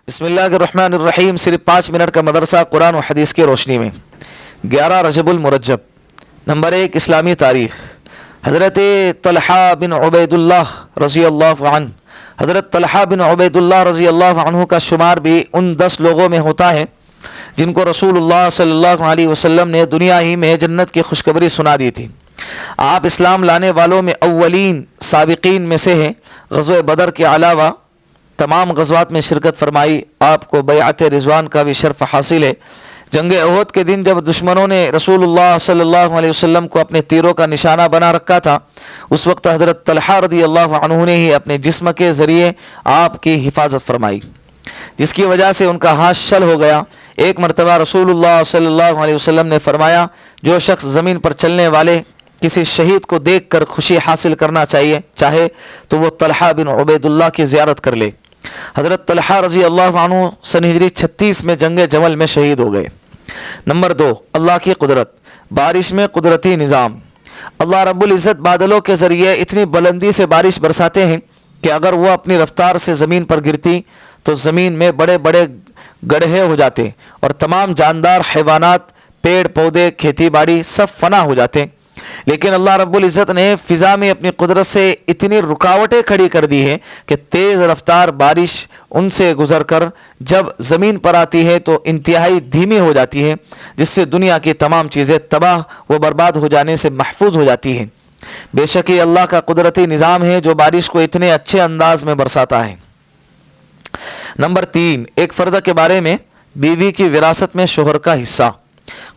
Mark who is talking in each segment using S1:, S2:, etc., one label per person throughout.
S1: بسم اللہ الرحمن الرحیم. صرف 5 منٹ کا مدرسہ قرآن و حدیث کی روشنی میں. 11 رجب المرجب. نمبر 1 اسلامی تاریخ. حضرت طلحہ بن عبید اللہ رضی اللہ عنہ. حضرت طلحہ بن عبید اللہ رضی اللہ عنہ کا شمار بھی ان 10 لوگوں میں ہوتا ہے جن کو رسول اللہ صلی اللہ علیہ وسلم نے دنیا ہی میں جنت کی خوشخبری سنا دی تھی. آپ اسلام لانے والوں میں اولین سابقین میں سے ہیں. غزوہ بدر کے علاوہ تمام غزوات میں شرکت فرمائی. آپ کو بیعت رضوان کا بھی شرف حاصل ہے. جنگ احد کے دن جب دشمنوں نے رسول اللہ صلی اللہ علیہ وسلم کو اپنے تیروں کا نشانہ بنا رکھا تھا، اس وقت حضرت طلحہ رضی اللہ عنہ نے ہی اپنے جسم کے ذریعے آپ کی حفاظت فرمائی، جس کی وجہ سے ان کا ہاتھ شل ہو گیا. ایک مرتبہ رسول اللہ صلی اللہ علیہ وسلم نے فرمایا، جو شخص زمین پر چلنے والے کسی شہید کو دیکھ کر خوشی حاصل کرنا چاہے تو وہ طلحہ بن عبید اللہ کی زیارت کر لے. حضرت طلحہ رضی اللہ عنہ سن ہجری 36 میں جنگ جمل میں شہید ہو گئے. نمبر 2 اللہ کی قدرت. بارش میں قدرتی نظام. اللہ رب العزت بادلوں کے ذریعے اتنی بلندی سے بارش برساتے ہیں کہ اگر وہ اپنی رفتار سے زمین پر گرتی تو زمین میں بڑے بڑے گڑھے ہو جاتے اور تمام جاندار حیوانات، پیڑ پودے، کھیتی باڑی سب فنا ہو جاتے. لیکن اللہ رب العزت نے فضا میں اپنی قدرت سے اتنی رکاوٹیں کھڑی کر دی ہیں کہ تیز رفتار بارش ان سے گزر کر جب زمین پر آتی ہے تو انتہائی دھیمی ہو جاتی ہے، جس سے دنیا کی تمام چیزیں تباہ و برباد ہو جانے سے محفوظ ہو جاتی ہیں. بے شک یہ اللہ کا قدرتی نظام ہے جو بارش کو اتنے اچھے انداز میں برساتا ہے. نمبر 3 ایک فرض کے بارے میں. بیوی کی وراثت میں شوہر کا حصہ.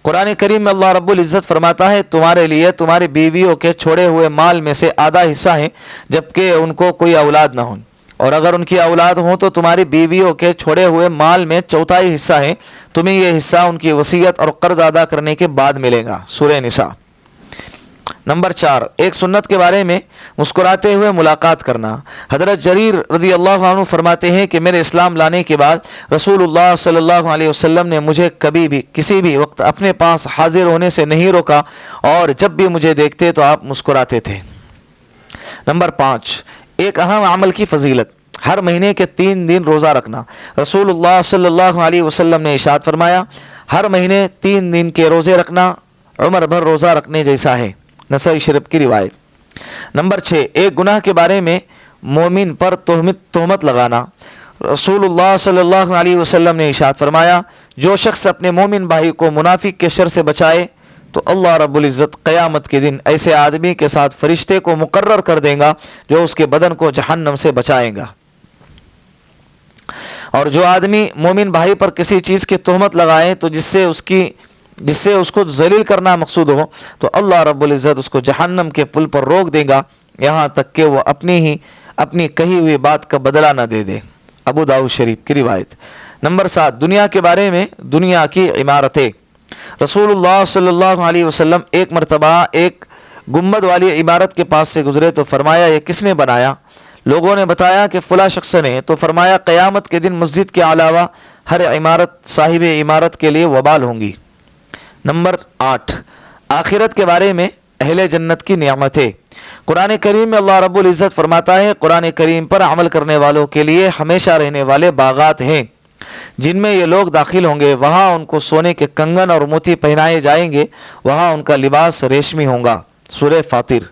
S1: قرآن کریم میں اللہ رب العزت فرماتا ہے، تمہارے لیے تمہاری بیویوں کے چھوڑے ہوئے مال میں سے آدھا حصہ ہے جبکہ ان کو کوئی اولاد نہ ہو، اور اگر ان کی اولاد ہو تو تمہاری بیویوں کے چھوڑے ہوئے مال میں چوتھائی حصہ ہے. تمہیں یہ حصہ ان کی وصیت اور قرض ادا کرنے کے بعد ملے گا. سورہ نساء. نمبر 4 ایک سنت کے بارے میں. مسکراتے ہوئے ملاقات کرنا. حضرت جریر رضی اللہ عنہ فرماتے ہیں کہ میرے اسلام لانے کے بعد رسول اللہ صلی اللہ علیہ وسلم نے مجھے کبھی بھی کسی بھی وقت اپنے پاس حاضر ہونے سے نہیں روکا، اور جب بھی مجھے دیکھتے تو آپ مسکراتے تھے. نمبر 5 ایک اہم عمل کی فضیلت. ہر مہینے کے 3 دن روزہ رکھنا. رسول اللہ صلی اللہ علیہ وسلم نے ارشاد فرمایا، ہر مہینے 3 دن کے روزے رکھنا عمر بھر روزہ رکھنے جیسا ہے. نسائی شریف کی روایت. نمبر 6 ایک گناہ کے بارے میں. مومن پر تہمت لگانا. رسول اللہ صلی اللہ علیہ وسلم نے ارشاد فرمایا، جو شخص اپنے مومن بھائی کو منافق کے شر سے بچائے تو اللہ رب العزت قیامت کے دن ایسے آدمی کے ساتھ فرشتے کو مقرر کر دے گا جو اس کے بدن کو جہنم سے بچائے گا. اور جو آدمی مومن بھائی پر کسی چیز کی تہمت لگائے تو جس سے اس کو ذلیل کرنا مقصود ہو تو اللہ رب العزت اس کو جہنم کے پل پر روک دے گا یہاں تک کہ وہ اپنی کہی ہوئی بات کا بدلہ نہ دے دے. ابو داؤد شریف کی روایت. نمبر 7 دنیا کے بارے میں. دنیا کی عمارتیں. رسول اللہ صلی اللہ علیہ وسلم ایک مرتبہ ایک گنبد والی عمارت کے پاس سے گزرے تو فرمایا، یہ کس نے بنایا؟ لوگوں نے بتایا کہ فلاں شخص نے. تو فرمایا، قیامت کے دن مسجد کے علاوہ ہر عمارت صاحب عمارت کے لیے وبال ہوں گی. نمبر 8 آخرت کے بارے میں. اہل جنت کی نعمتیں. قرآن کریم میں اللہ رب العزت فرماتا ہے، قرآن کریم پر عمل کرنے والوں کے لیے ہمیشہ رہنے والے باغات ہیں جن میں یہ لوگ داخل ہوں گے. وہاں ان کو سونے کے کنگن اور موتی پہنائے جائیں گے. وہاں ان کا لباس ریشمی ہوگا. سورہ فاطر.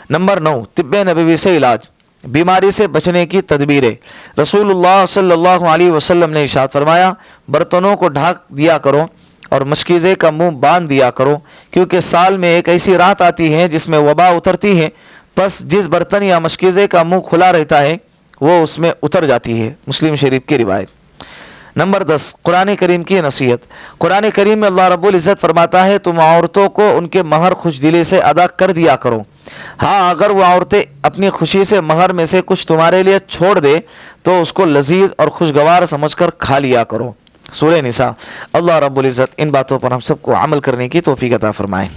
S1: نمبر 9 طب نبوی سے علاج. بیماری سے بچنے کی تدبیریں. رسول اللہ صلی اللہ علیہ وسلم نے ارشاد فرمایا، برتنوں کو ڈھانک دیا کرو اور مشکیزے کا منہ باندھ دیا کرو، کیونکہ سال میں ایک ایسی رات آتی ہے جس میں وبا اترتی ہے. پس جس برتن یا مشکیزے کا منہ کھلا رہتا ہے وہ اس میں اتر جاتی ہے. مسلم شریف کی روایت. نمبر 10 قرآن کریم کی نصیحت. قرآن کریم میں اللہ رب العزت فرماتا ہے، تم عورتوں کو ان کے مہر خوش دلی سے ادا کر دیا کرو. ہاں اگر وہ عورتیں اپنی خوشی سے مہر میں سے کچھ تمہارے لیے چھوڑ دے تو اس کو لذیذ اور خوشگوار سمجھ کر کھا لیا کرو. سورہ نساء. اللہ رب العزت ان باتوں پر ہم سب کو عمل کرنے کی توفیق عطا فرمائے.